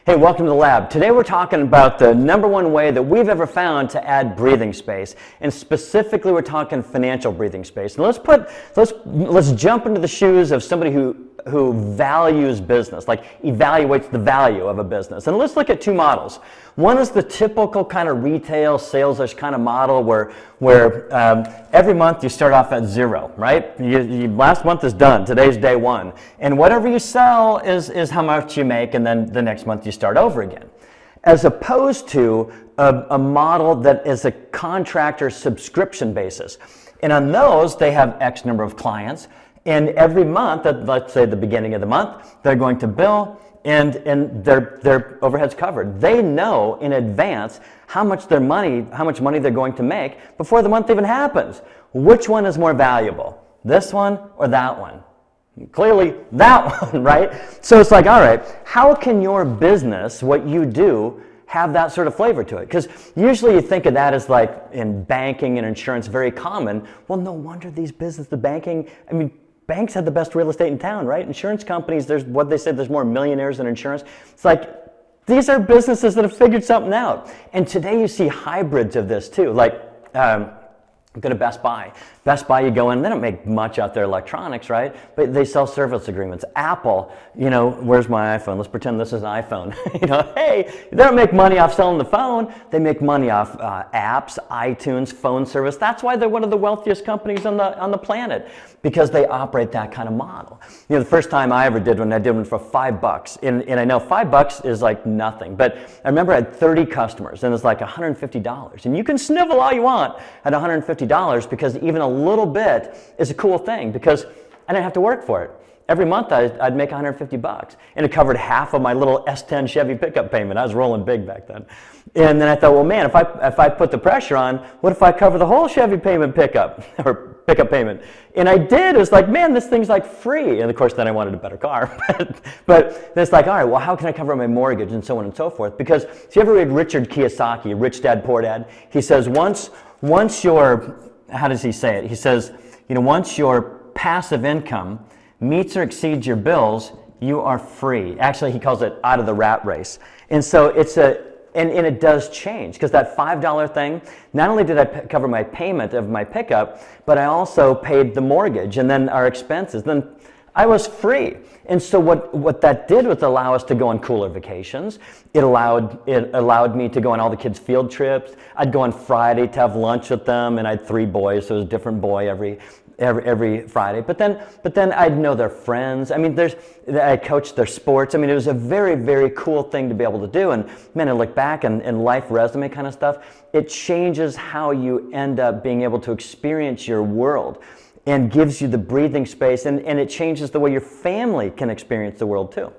Hey, welcome to the lab. Today we're talking about the number one way that we've ever found to add breathing space, and specifically we're talking financial breathing space. And let's jump into the shoes of somebody who values business, like evaluates the value of a business. And let's look at two models. One is the typical kind of retail sales-ish kind of model where every month you start off at zero, right? Last month is done, today's day one. And whatever you sell is how much you make, and then the next month you start over again. As opposed to a model that is a contractor subscription basis. And on those, they have X number of clients. And every month, let's say the beginning of the month, they're going to bill and their overhead's covered. They know in advance how much money they're going to make before the month even happens. Which one is more valuable? This one or that one? Clearly that one, right? So it's like, all right, how can your business, what you do, have that sort of flavor to it? Because usually you think of that as like in banking and insurance, very common. Well, no wonder these banks have the best real estate in town, right? Insurance companies, there's more millionaires than insurance. It's like, these are businesses that have figured something out. And today you see hybrids of this too. Like, go to Best Buy. Best Buy, you go in, they don't make much out there electronics, right? But they sell service agreements. Apple, where's my iPhone? Let's pretend this is an iPhone. Hey, they don't make money off selling the phone. They make money off apps, iTunes, phone service. That's why they're one of the wealthiest companies on the planet, because they operate that kind of model. The first time I ever did one, I did one for $5. And I know $5 is like nothing, but I remember I had 30 customers and it's like $150. And you can snivel all you want at $150 because even a little bit is a cool thing because I didn't have to work for it. Every month I'd make $150, and it covered half of my little S10 Chevy pickup payment. I was rolling big back then. And then I thought, well, man, if I put the pressure on, what if I cover the whole Chevy pickup payment? And I did. It was like, man, this thing's like free. And of course, then I wanted a better car. But it's like, all right, well, how can I cover my mortgage and so on and so forth? Because if you ever read Richard Kiyosaki, Rich Dad, Poor Dad, he says once your, how does he say it? He says, once your passive income meets or exceeds your bills, you are free. Actually, he calls it out of the rat race. And so and it does change, because that $5 thing, not only did I cover my payment of my pickup, but I also paid the mortgage and then our expenses. Then I was free. And so what that did was allow us to go on cooler vacations. It allowed me to go on all the kids' field trips. I'd go on Friday to have lunch with them, and I had 3 boys, so it was a different boy every Friday. But then I'd know their friends. I coached their sports. It was a very, very cool thing to be able to do. And man, I look back and life resume kind of stuff, it changes how you end up being able to experience your world and gives you the breathing space, and it changes the way your family can experience the world too.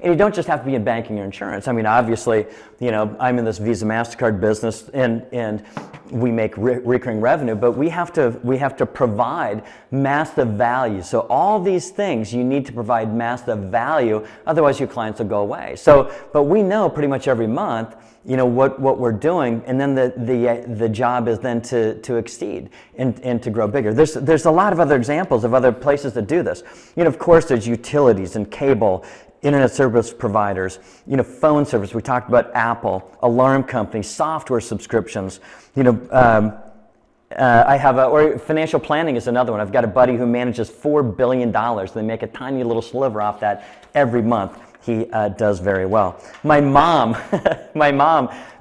And you don't just have to be in banking or insurance. Obviously, I'm in this Visa MasterCard business, and we make recurring revenue, but we have to provide massive value. So all these things, you need to provide massive value, otherwise your clients will go away. But we know pretty much every month, what we're doing, and then the job is then to exceed and to grow bigger. There's a lot of other examples of other places that do this. Of course, there's utilities and cable, internet service providers, phone service. We talked about Apple, alarm companies, software subscriptions. I have or financial planning is another one. I've got a buddy who manages $4 billion. They make a tiny little sliver off that every month. He does very well. My mom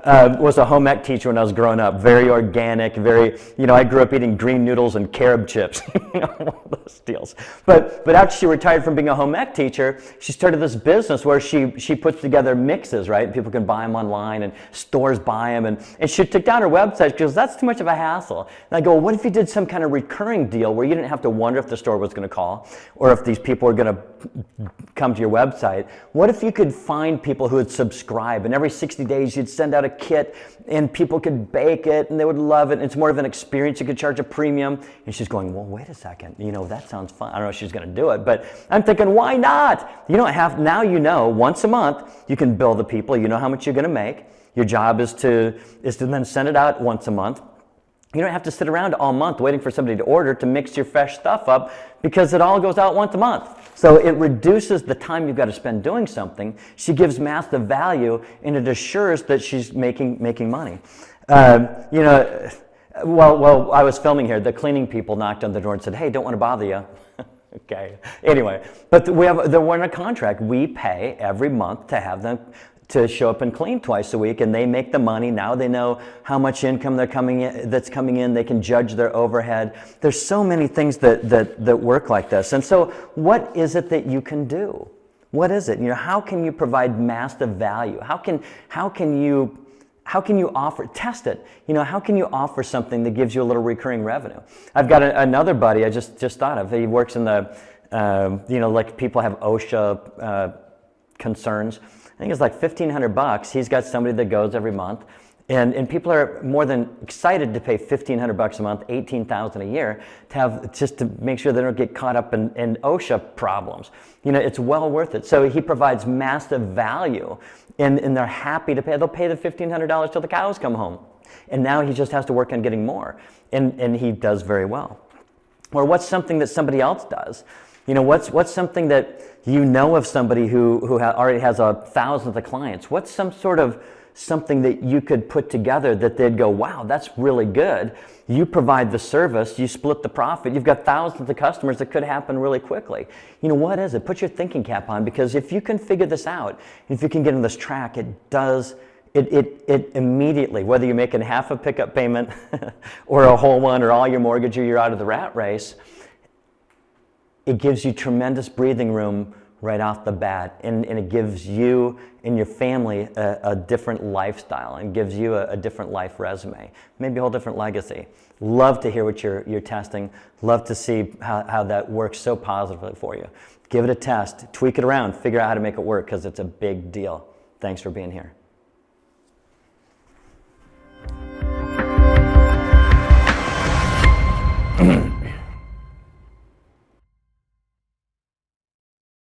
was a home ec teacher when I was growing up. Very organic, very, I grew up eating green noodles and carob chips. One of those deals. But after she retired from being a home ec teacher, she started this business where she puts together mixes, right? People can buy them online and stores buy them. And she took down her website because that's too much of a hassle. And I go, well, what if you did some kind of recurring deal where you didn't have to wonder if the store was going to call or if these people were going to come to your website? What if you could find people who would subscribe, and every 60 days you'd send out a kit and people could bake it and they would love it, and it's more of an experience, you could charge a premium. And she's going, well, wait a second, that sounds fun. I don't know if she's going to do it, but I'm thinking, why not? You don't have, now once a month you can bill the people, you know how much you're going to make. Your job is to then send it out once a month. You don't have to sit around all month waiting for somebody to order to mix your fresh stuff up, because it all goes out once a month. So it reduces the time you've got to spend doing something. She gives massive value, and it assures that she's making money. You know, well, I was filming here. The cleaning people knocked on the door and said, "Hey, don't want to bother you." Okay. Anyway, but we're in a contract. We pay every month to have them to show up and clean twice a week, and they make the money. Now they know how much income that's coming in. They can judge their overhead. There's so many things that work like this. And so what is it that you can do? What is it? You know, how can you provide massive value? How can you offer, test it? You know, how can you offer something that gives you a little recurring revenue? I've got another buddy I just thought of. He works in the, you know, like people have OSHA concerns. I think it's like $1,500. He's got somebody that goes every month, and people are more than excited to pay $1,500 a month, $18,000 a year, just to make sure they don't get caught up in OSHA problems. You know, it's well worth it. So he provides massive value, and they're happy to pay. They'll pay the $1,500 till the cows come home, and now he just has to work on getting more, and he does very well. Or what's something that somebody else does? You know, what's something that you know of somebody who already has thousands of clients? What's some sort of something that you could put together that they'd go, wow, that's really good. You provide the service, you split the profit, you've got thousands of customers. That could happen really quickly. You know, what is it? Put your thinking cap on, because if you can figure this out, if you can get on this track, it immediately, whether you're making half a pickup payment or a whole one or all your mortgage, or you're out of the rat race, it gives you tremendous breathing room right off the bat, and it gives you and your family a different lifestyle, and gives you a different life resume, maybe a whole different legacy. Love to hear what you're testing. Love to see how that works so positively for you. Give it a test, tweak it around, figure out how to make it work, because it's a big deal. Thanks for being here.